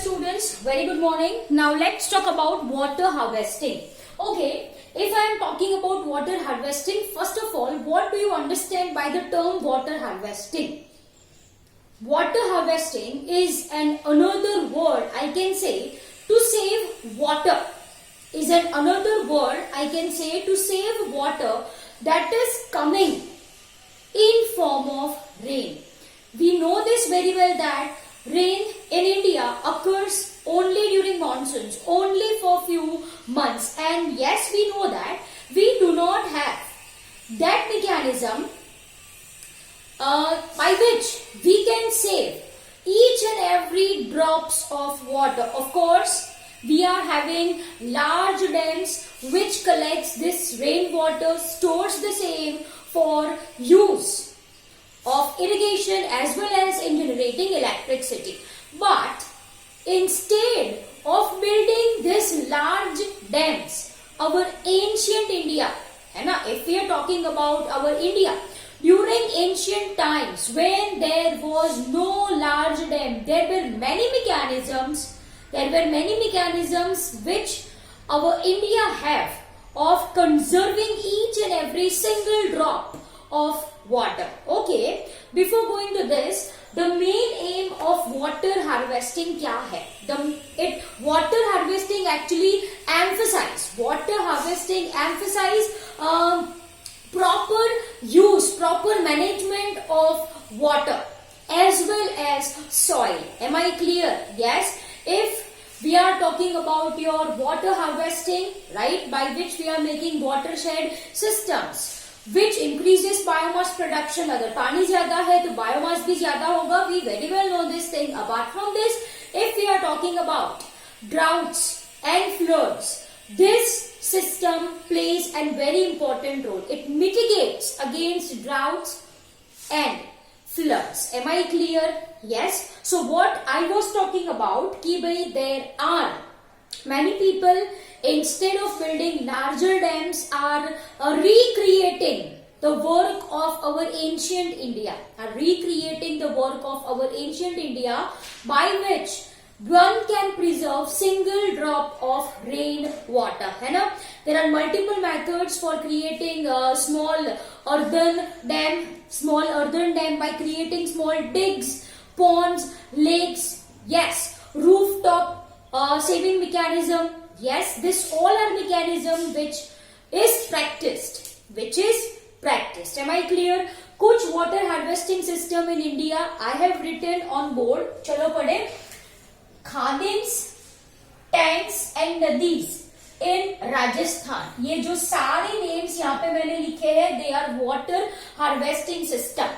students, very good morning. Now let's talk about water harvesting. Okay, if I am talking about water harvesting, first of all, what do you understand by the term water harvesting? Water harvesting is another word I can say to save water. Is another word I can say to save water that is coming in form of rain. We know this very well that rain in India occurs only during monsoons, only for few months, and yes, we know that we do not have that mechanism by which we can save each and every drops of water. Of course, we are having large dams which collects this rainwater, stores the same for use of irrigation as well as in generating electricity. But instead of building this large dams, our ancient India, if we are talking about our India, during ancient times when there was no large dam, there were many mechanisms which our India have of conserving each and every single drop of water. Okay, before going to this, the main aim of water harvesting kya hai? Water harvesting actually emphasize proper use, proper management of water as well as soil. Am I clear? Yes. If we are talking about your water harvesting, right, by which we are making watershed systems which increases biomass production. अगर पानी ज्यादा है तो biomass भी ज्यादा होगा. We very well know this thing. Apart from this, if we are talking about droughts and floods, this system plays a very important role. It mitigates against droughts and floods. Am I clear? Yes. So what I was talking about, ki bhai there are many people, instead of building larger dams, are recreating the work of our ancient India. By which one can preserve single drop of rain water. There are multiple methods for creating a small earthen dam by creating small digs, ponds, lakes, yes, rooftop saving mechanism. Yes, this all are mechanism which is practiced. Am I clear? कुछ water harvesting system in India I have written on board. चलो पढ़े. Khadins, tanks and nadis in Rajasthan. ये जो सारे names यहाँ पे मैंने लिखे हैं, they are water harvesting system,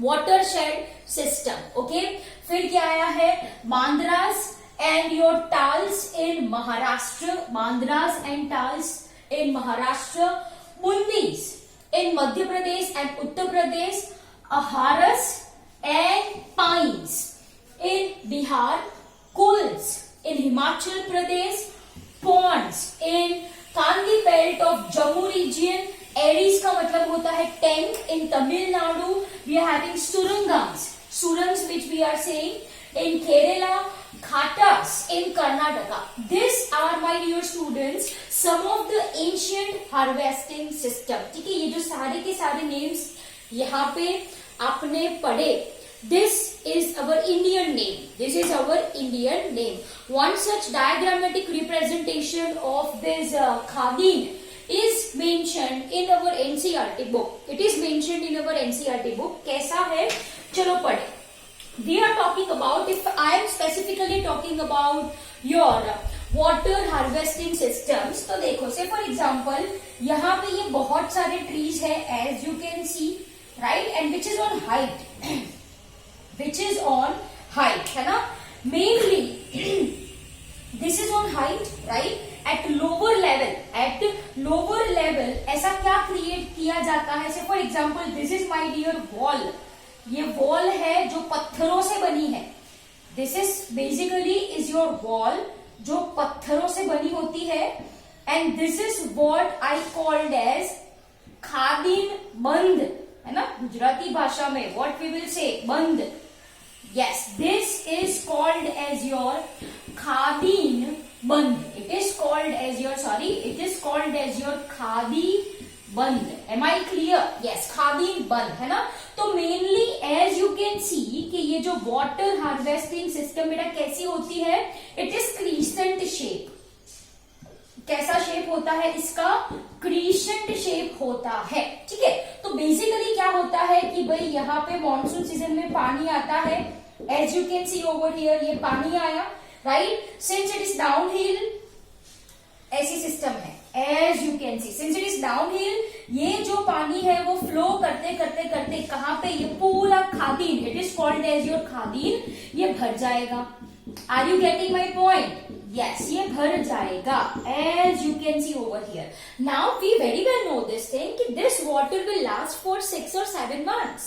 watershed system. Okay, फिर क्या आया है? मांद्रास and your tals in Maharashtra, Bundis in Madhya Pradesh and Uttar Pradesh, Aharas and pines in Bihar, Kuls in Himachal Pradesh, ponds in Kandi belt of Jammu region, Aries का मतलब होता है tank in Tamil Nadu. We are having surangs which we are saying in Kerala, Ghatas in Karnataka. These are, my dear students, some of the ancient harvesting system. ठीक है, ये जो सारे के सारे names यहाँ पे आपने पढ़े, this is our Indian name. One such diagrammatic representation of this khadin is mentioned in our NCERT book. It is mentioned in our NCERT book. कैसा है? चलो पढ़े. We are talking about, if I am specifically talking about your water harvesting systems, तो देखो, say for example, यहाँ पे ये बहुत सारे trees है, as you can see, right, and which is on height, है ना? Mainly, this is on height, right? At lower level, ऐसा क्या create किया जाता है? Say for example, this is my dear wall. ये वॉल है जो पत्थरों से बनी है. This is basically is your wall जो पत्थरों से बनी होती है. And this is what I called as khadin band, है ना, गुजराती भाषा में व्हाट वी विल से बंद. Yes, this is called as your खादीन बंद. It is called as your khadi बंद. Am I clear? Yes, खादीन बंद है ना. तो mainly as you can see कि ये जो वाटर हार्वेस्टिंग सिस्टम बेटा कैसी होती है, इट इज क्रीसेंट शेप. कैसा शेप होता है इसका? क्रीसेंट शेप होता है. ठीक है, तो बेसिकली क्या होता है कि भाई यहाँ पे मॉनसून सीजन में पानी आता है. As you can see over here, ये पानी आया, right. Since it is down hill, ऐसी सिस्टम है. As you can see, since it is down hill, ये जो पानी है वो फ्लो करते करते करते कहां पे, ये पूरा khadin, it is called as your khadin, ये भर जाएगा. Are you getting my point? Yes, ये भर जाएगा. As you can see over here. Now we very well know this thing कि this water will last for 6 or 7 months.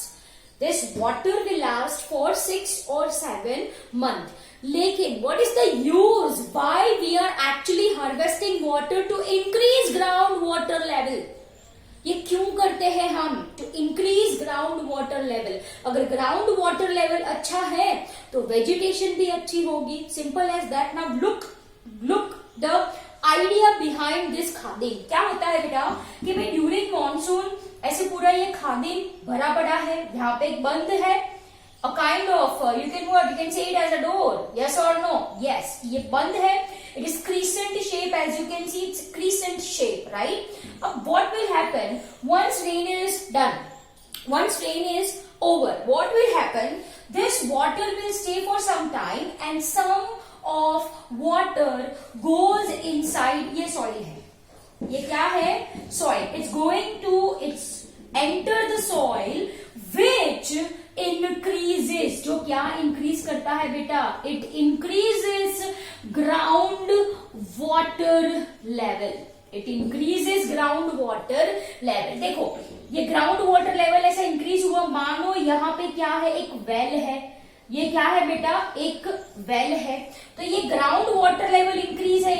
This water will last for 6 or 7 months. लेकिन what is the use? Why we are actually harvesting water to increase ground water level? ये क्यों करते हैं हम? To increase ground water level. अगर ground water level अच्छा है तो vegetation भी अच्छी होगी. Simple as that. Now look the idea behind this खादीन. क्या होता है बेटा कि भाई ड्यूरिंग मॉनसून ऐसे पूरा ये खादीन भरा पड़ा है, यहाँ पे एक बंद है, a kind of you can say it as a door. Yes or no? Yes, ये बंद है. It is crescent shape, as you can see it's crescent shape, right? अब what will happen once rain is done? Once rain is over, what will happen? This water will stay for some time and some of water goes inside. ये soil है, ये क्या है? Soil. It's going to enter the soil which increases. जो क्या increase करता है बेटा? It increases ground water level. It increases ground water level. देखो ये ground water level ऐसा increase हुआ. मानो यहाँ पे क्या है? एक well है. ये क्या है बेटा? एक वेल है. तो ये ग्राउंड वाटर लेवल इंक्रीज है.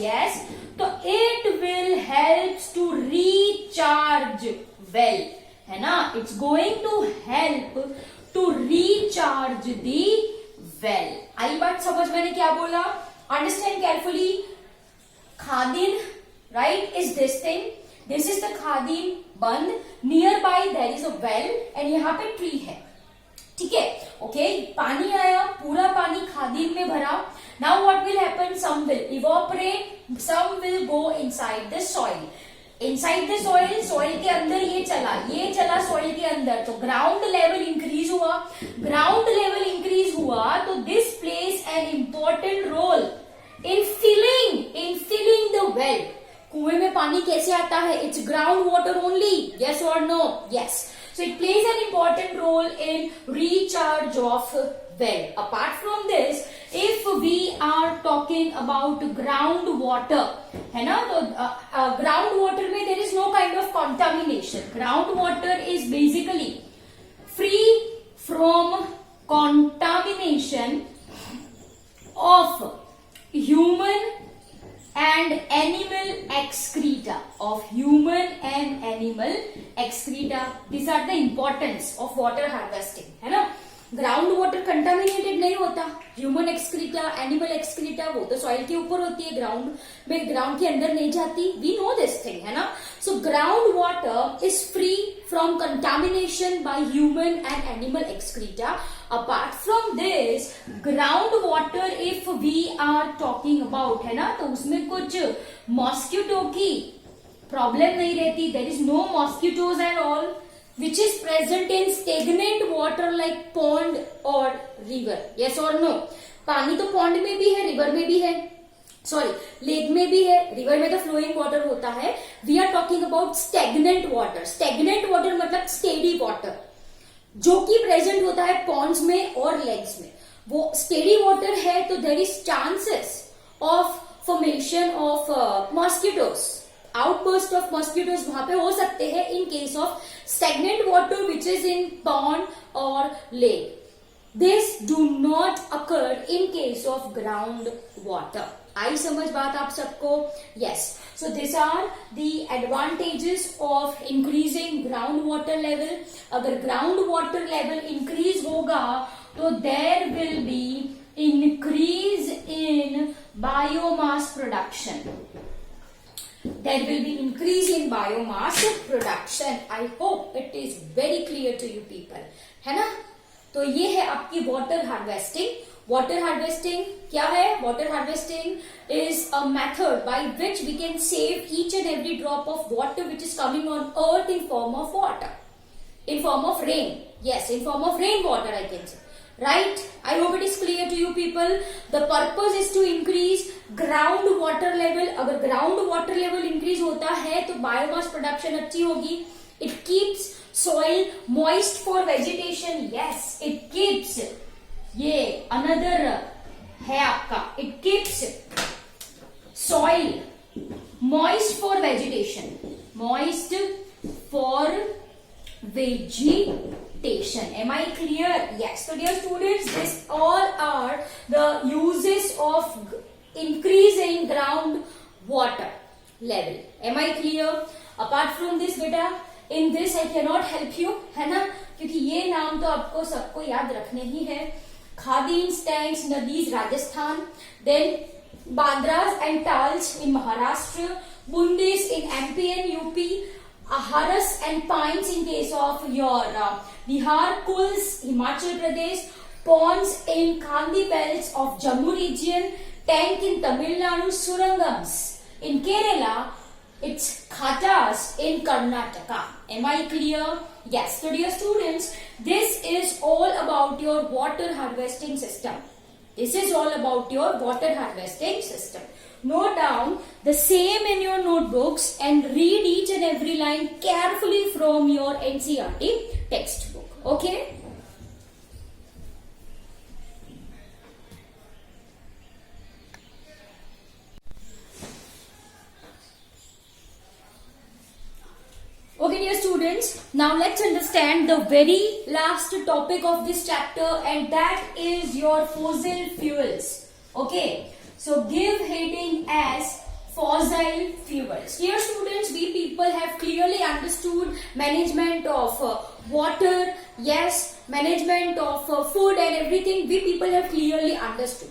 यस, तो it will help to recharge well, है ना. It's going to help to recharge the well. आई बात समझ? मैंने क्या बोला? Understand carefully. Khadin, right, is this thing. This is the khadin band. Nearby there is a well and यहाँ पे ट्री है. ठीक है, ओके. पानी आया, पूरा पानी खादीन में भरा. Now what will happen? Some will evaporate, some will go inside the soil. Inside the soil, soil के अंदर ये चला सॉइल के अंदर. तो ग्राउंड लेवल इंक्रीज हुआ. तो this place an important role in filling the well. कुएं में पानी कैसे आता है? It's ground water only. Yes और no? Yes. So it plays an important role in recharge of well. Apart from this, if we are talking about groundwater, है ना, तो groundwater में there is no kind of contamination. Groundwater is basically free from contamination of human and animal excreta. These are the importance of water harvesting, है ना. Ground water contaminated नहीं होता. Human excreta, animal excreta, वो तो soil के ऊपर होती है, ग्राउंड में, ग्राउंड के अंदर नहीं जाती. वी नो दिस थिंग, है ना. So ground water is free from contamination by human and animal excreta. Apart from this, ground water if we are talking about, है ना, तो उसमें कुछ मॉस्किटो की प्रॉब्लम नहीं रहती. There is no mosquitoes and all which is present in stagnant water like pond or river. Yes or no? पानी तो pond में भी है, river में भी है, सॉरी लेक में भी है, रिवर में तो फ्लोइंग वाटर होता है. We are talking about stagnant water. Stagnant water मतलब स्टेडी वाटर, जो कि प्रेजेंट होता है पॉन्ड्स में और लेक्स में. वो स्टेडी वाटर है तो there is chances of formation of mosquitoes. Outburst of mosquitoes वहां पे हो सकते हैं in case of stagnant water which is in pond or lake. This do not occur in case of ground water. आई समझ बात आप सबको? Yes. So these are the advantages of increasing ground water level. अगर ground water level increase होगा तो there will be increase in biomass production. There will be increase in biomass production. I hope it is very clear to you people, है ना? तो ये है आपकी water harvesting. Water harvesting क्या है? Water harvesting is a method by which we can save each and every drop of water which is coming on earth in form of water, in form of rain. Yes, in form of rainwater I can say. Right? I hope it is clear to you people. The purpose is to increase ground water level. अगर ground water level increase होता है तो biomass production अच्छी होगी. It keeps soil moist for vegetation. Yes, it keeps. ये another है आपका. It keeps soil moist for vegetation. Moist for vegetation. Am I clear? Yes. So dear students, this all are the uses of increasing ground water level. Am I clear? Apart from this beta, in this I cannot help you, है ना? क्योंकि ये नाम तो आपको सबको याद रखने ही है. Khadins, tanks, nadis, Rajasthan. Then Badras and Tals in Maharashtra. Bundis in MP and UP. Haras and pines in case of your Bihar, Kuls, Himachal Pradesh, ponds in Kandi belts of Jammu region, tank in Tamil Nadu, Surangams in Kerala, it's Khatas in Karnataka. Am I clear? Yes. So dear students, this is all about your water harvesting system. This is all about your water harvesting system. Note down the same in your notebooks and read each and every line carefully from your NCERT textbook. Okay? Okay dear students, now let's understand the very last topic of this chapter, and that is your fossil fuels. Okay? So give heading as fossil fuels. Dear students, we people have clearly understood management of water, yes, management of food and everything we people have clearly understood.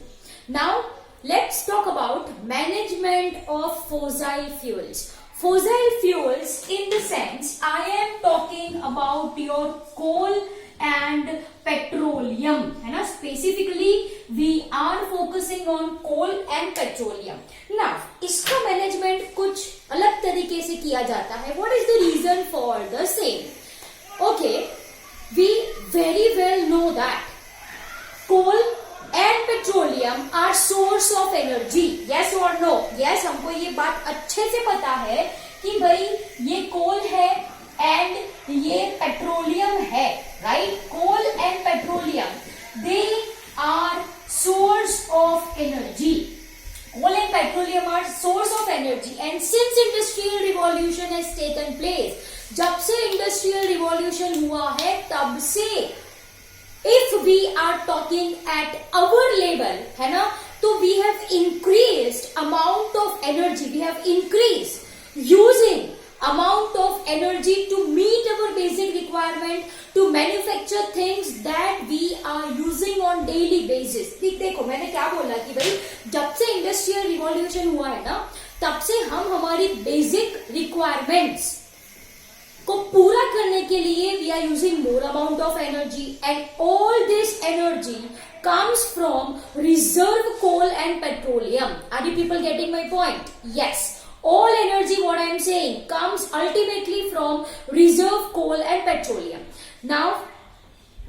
Now let's talk about management of fossil fuels. Fossil fuels, in the sense I am talking about your coal and petroleum, है ना? Specifically we are focusing on coal and petroleum. Now इसका management कुछ अलग तरीके से किया जाता है. What is the reason for the same? Okay, we very well know that coal and petroleum are source of energy. Yes or no? Yes, हमको ये बात अच्छे से पता है कि भाई ये कोल है एंड ये पेट्रोलियम है. Right? Coal and petroleum, they are source of energy. Coal and petroleum are source of energy, and since industrial revolution has taken place, जब से industrial revolution हुआ है तब से, if we are talking at our level, है ना, तो we have increased amount of energy, we have increased using amount of energy to meet our basic requirement to manufacture things that we are using on daily basis. ठीक देखो मैंने क्या बोला कि भाई जब से इंडस्ट्रियल रिवॉल्यूशन हुआ है ना तब से हम हमारी बेसिक रिक्वायरमेंट्स को पूरा करने के लिए we are using more amount of energy, and all this energy comes from reserve coal and petroleum. Are you people getting my point? Yes. All energy, what I am saying, comes ultimately from reserve coal and petroleum. Now,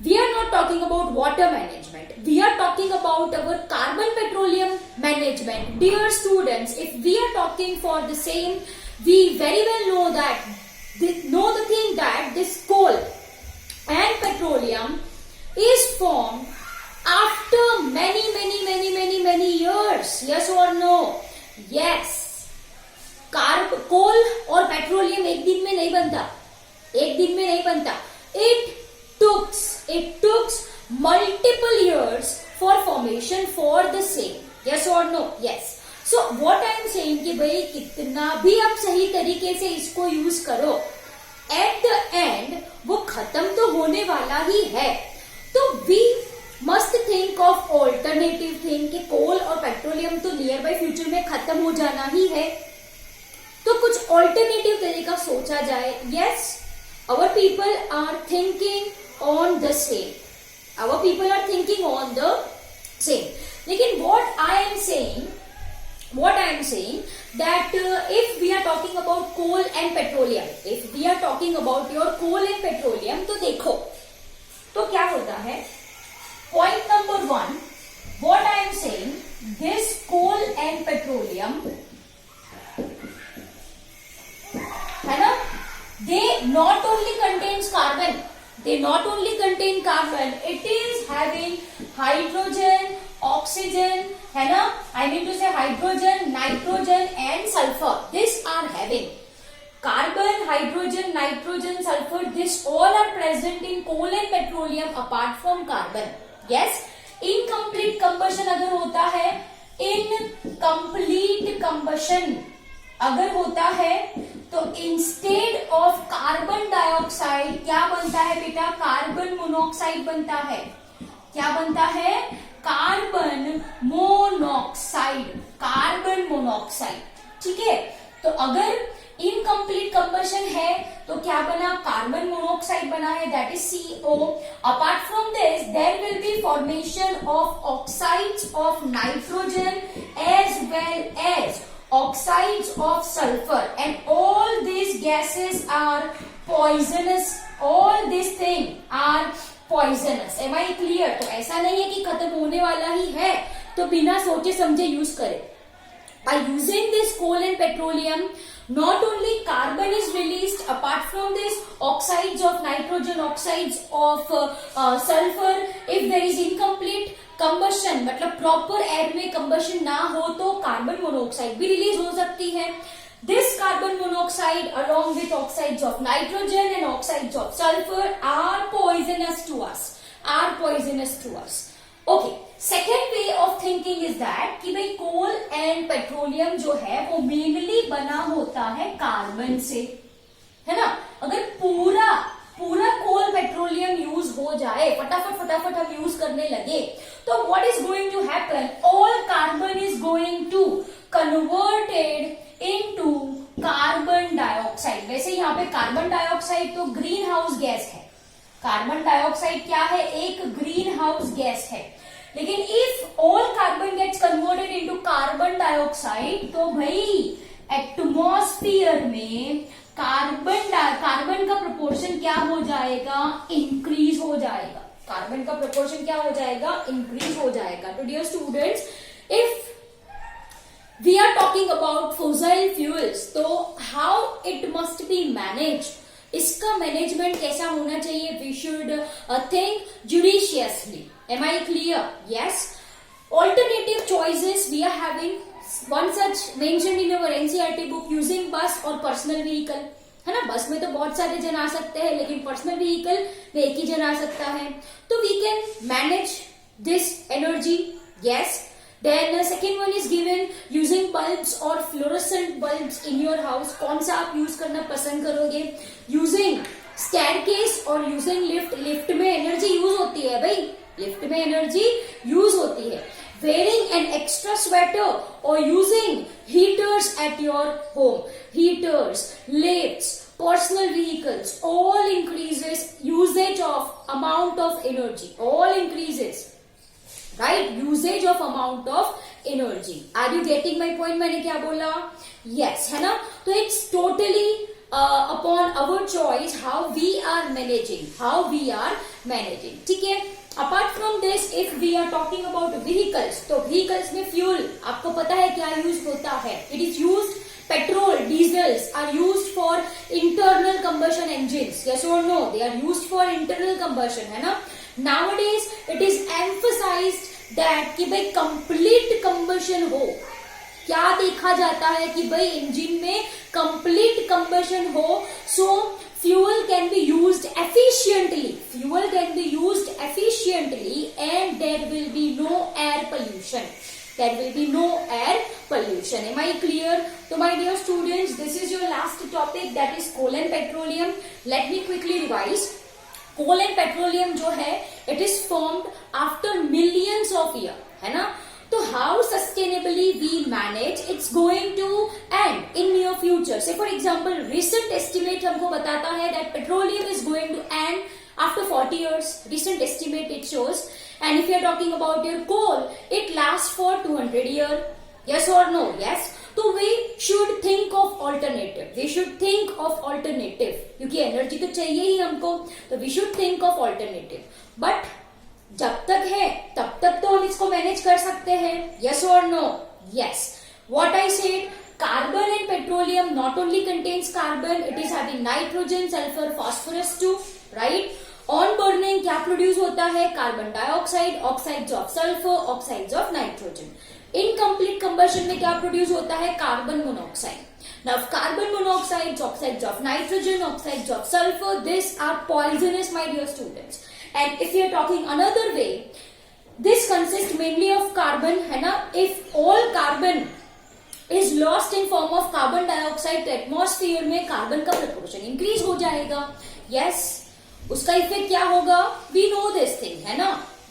we are not talking about water management. We are talking about our carbon petroleum management. Dear students, if we are talking for the same, we very well know the thing that this coal and petroleum is formed after many years. Yes or no? Yes. कोल और petroleum एक दिन में नहीं बनता. It took multiple years for formation for the same. Yes or no? Yes. So what I am saying कि भाई कितना भी आप सही तरीके से इसको यूज करो, at the end वो खत्म तो होने वाला ही है. तो we must think of alternate alternative thing कि कोल और पेट्रोलियम तो नियर बाय फ्यूचर में खत्म हो जाना ही है, तो कुछ ऑल्टरनेटिव तरीका सोचा जाए. Yes, our people are thinking on the same. Our people are thinking on the same. लेकिन what I am saying that if we are talking about coal and petroleum, if we are talking about your coal and petroleum, तो देखो तो क्या होता है. Point number 1, what I am saying, this coal and petroleum है ना, they not only contains carbon, it is having hydrogen, oxygen, है ना, I mean to say hydrogen, nitrogen and sulfur. This are having carbon, hydrogen, nitrogen, sulfur. This all are present in coal and petroleum apart from carbon. Yes, incomplete combustion अगर होता है, incomplete combustion अगर होता है तो instead of carbon dioxide क्या बनता है बेटा, कार्बन मोनोऑक्साइड बनता है. क्या बनता है, कार्बन मोनोऑक्साइड. ठीक है, तो अगर इनकम्प्लीट कंबशन है तो क्या बना, कार्बन मोनोऑक्साइड बना है, that is CO. Apart from this there will be formation of oxides of nitrogen as well as oxides of sulfur, and all these gases are poisonous. All these things are poisonous. Am I clear? तो ऐसा नहीं है कि खत्म होने वाला ही है तो बिना सोचे समझे यूज करें. By using this coal and petroleum, not only carbon is released, apart from this oxides of nitrogen, oxides of sulfur. If there is incomplete combustion मतलब प्रॉपर एयर में कंबशन ना हो तो कार्बन मोनोऑक्साइड भी release हो सकती है. This carbon monoxide along with oxides of nitrogen and oxides of sulphur are poisonous to us. Okay, second way of thinking is that कि भाई कोल एंड पेट्रोलियम जो है वो मेनली बना होता है कार्बन से, है ना. अगर पूरा कोल पेट्रोलियम यूज हो जाए, फटाफट हम यूज करने लगे, तो what is going to happen, all carbon is going to converted into carbon dioxide. वैसे यहाँ पे कार्बन डाइऑक्साइड तो ग्रीन हाउस गैस है. कार्बन डाइऑक्साइड क्या है, एक ग्रीन हाउस गैस है. लेकिन if all carbon gets converted into carbon dioxide तो भाई एटमॉस्फेयर में कार्बन का प्रोपोर्शन क्या हो जाएगा, इंक्रीज हो जाएगा. कार्बन का प्रोपोर्शन क्या हो जाएगा, इंक्रीज हो जाएगा. तो dear students, if we are talking about fossil fuels, तो how it must be manage, इसका मैनेजमेंट कैसा होना चाहिए, we should think judiciously. Am I clear? Yes. Alternative choices we are having. One such mentioned in our NCERT book, using bus और personal vehicle, है ना. बस में तो बहुत सारे जन आ सकते हैं लेकिन पर्सनल व्हीकल में एक ही जन आ सकता है. तो we can manage this energy. Yes. Then the second one is given using bulbs or fluorescent bulbs in your house. कौन सा आप यूज करना पसंद करोगे, using staircase और using lift. लिफ्ट में एनर्जी यूज होती है भाई, लिफ्ट में एनर्जी यूज होती है. Wearing an extra sweater or using heaters at your home. Heaters, lifts, personal vehicles, all increases usage of amount of energy. All increases, right? Usage of amount of energy. Are you getting my point? मैंने क्या बोला? Yes, है ना. तो it's totally upon our choice how we are managing. ठीक है. Apart from this, if we are talking about vehicles, तो vehicles में फ्यूल आपको पता है क्या यूज होता है. It is used, petrol, diesels are used for internal combustion engines. Yes और no, they are used for internal combustion, है ना. Nowadays it is emphasized that कि भाई कंप्लीट कंबशन हो. क्या देखा जाता है कि भाई इंजन में कंप्लीट कंबशन हो, सो fuel can be used efficiently and there will be no air pollution. Am I clear? So my dear students, this is your last topic, that is coal and petroleum. Let me quickly revise. Coal and petroleum जो है it is formed after millions of year, है ना. तो how sustainably we manage it's going to end in near future. Say for example recent estimate हमको बताता है that petroleum is going to end after 40 years. Recent estimate it shows. And if you are talking about your coal, it lasts for 200 years. Yes or no? Yes. So we should think of alternative. We should think of alternative. क्योंकि energy तो चाहिए ही हमको, तो we should think of alternative. But जब तक है तब तक तो हम इसको मैनेज कर सकते हैं. Yes or no? Yes. What I said, carbon and petroleum not only contains carbon, it is having nitrogen, sulfur, phosphorus too, right? On burning क्या प्रोड्यूस होता है? Carbon dioxide, oxides of sulphur, oxides of nitrogen. Incomplete combustion में क्या produce होता है? Carbon monoxide. Now carbon monoxide, oxides of nitrogen, oxides of sulphur, this are poisonous my dear students. And if you are talking another way, this consist mainly of carbon, है ना. If all carbon is lost in form of carbon dioxide, तो atmosphere में carbon का proportion increase हो जाएगा. Yes, उसका effect क्या होगा? वी नो दिस थिंग, है ना.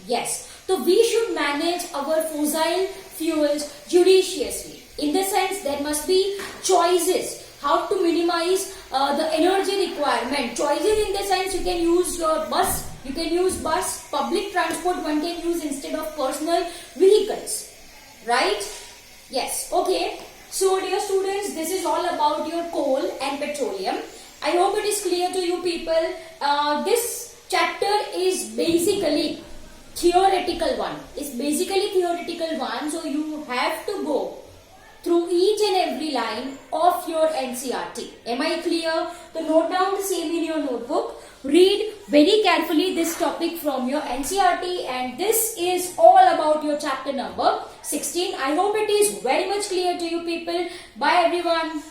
यस, तो we should manage our fossil fuels judiciously. In the sense there must be choices how to minimize the energy requirement. Choices in the sense you can use your bus, you can use bus, public transport one can use instead of personal vehicles, right? Yes, okay. So dear students, this is all about your coal and petroleum. I hope it is clear to you people. This chapter is basically theoretical one. It's basically theoretical one, so you have to go through each and every line of your NCERT. Am I clear? So note down the same in your notebook. Read very carefully this topic from your NCERT, and this is all about your chapter number 16. I hope it is very much clear to you people. Bye everyone.